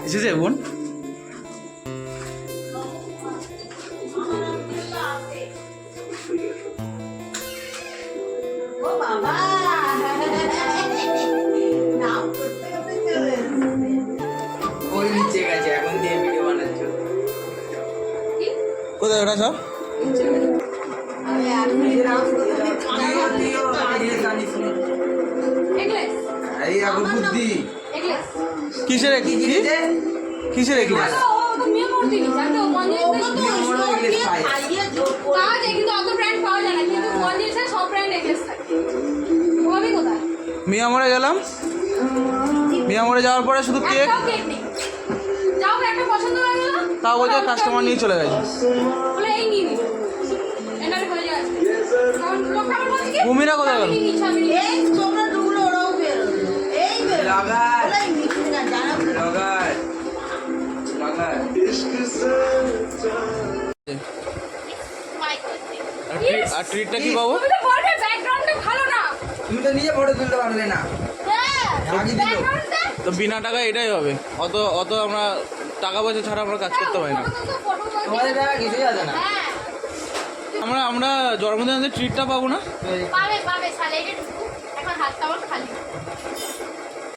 এসেছে বোন? ওই নিচে গেছে, এখন দিয়ে ভিডিও বানাচ্ছ। কোথায় ওটা সব? এই এখন বুদ্ধি কিসের কিসের এগলেস? মিয়ামরে গেলাম, মিয়ামরে যাওয়ার পরে শুধু কেক, তাও বলছে কাস্টমার নিয়ে চলে গেছে। কুমিরা কোথায় গেল? আর ট্রিটটা কি পাবো? তুমি তো নিজে ফটো তুলতে পারলে না। তো বিনা টাকায় এটাই হবে। অত অত আমরা টাকা পয়সা ছাড়া আমরা কাজ করতে পারি না। তোমাদের টাকা কিছুই আছে না। আমরা আমরা জন্মদিনের ট্রিটটা পাবো না? পাবে পাবে, শালা এটা এখন হাতটা আমার খালি।